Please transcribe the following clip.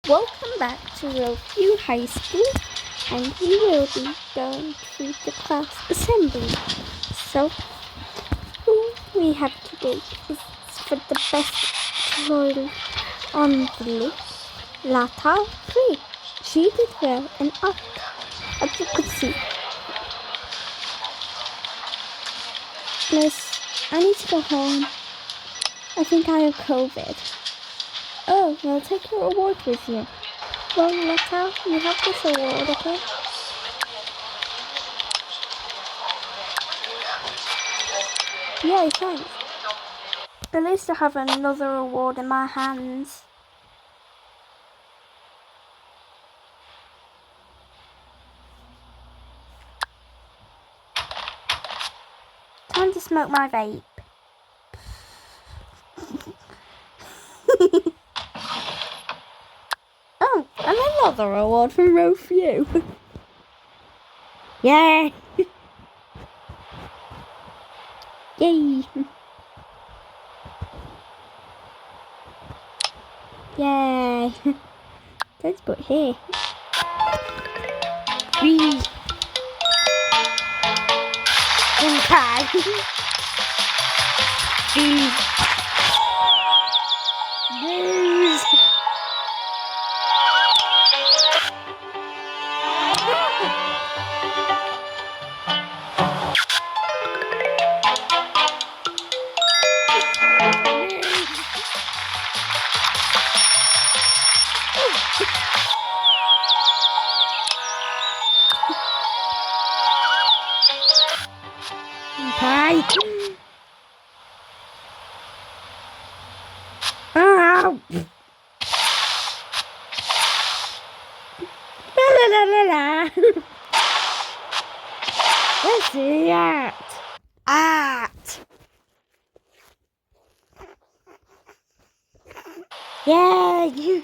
Welcome back to Rowview High School, and we will be going through the class assembly. So, who we have today is for the best drill on the list, Lata Free. She did well in art, as you could see. Miss, I need to go home. I think I have COVID. Oh, well, take your award with you. Well, Lata, you have this award, okay? Yeah, thanks. At least I have another award in my hands. Time to smoke my vape. Oh, and another award from Rowview. Yay! Yay! Yay! Let's put here. Wee! Okay. Wee! Lose! Okay. Oh. La la la la. Where's he at? At. Yay!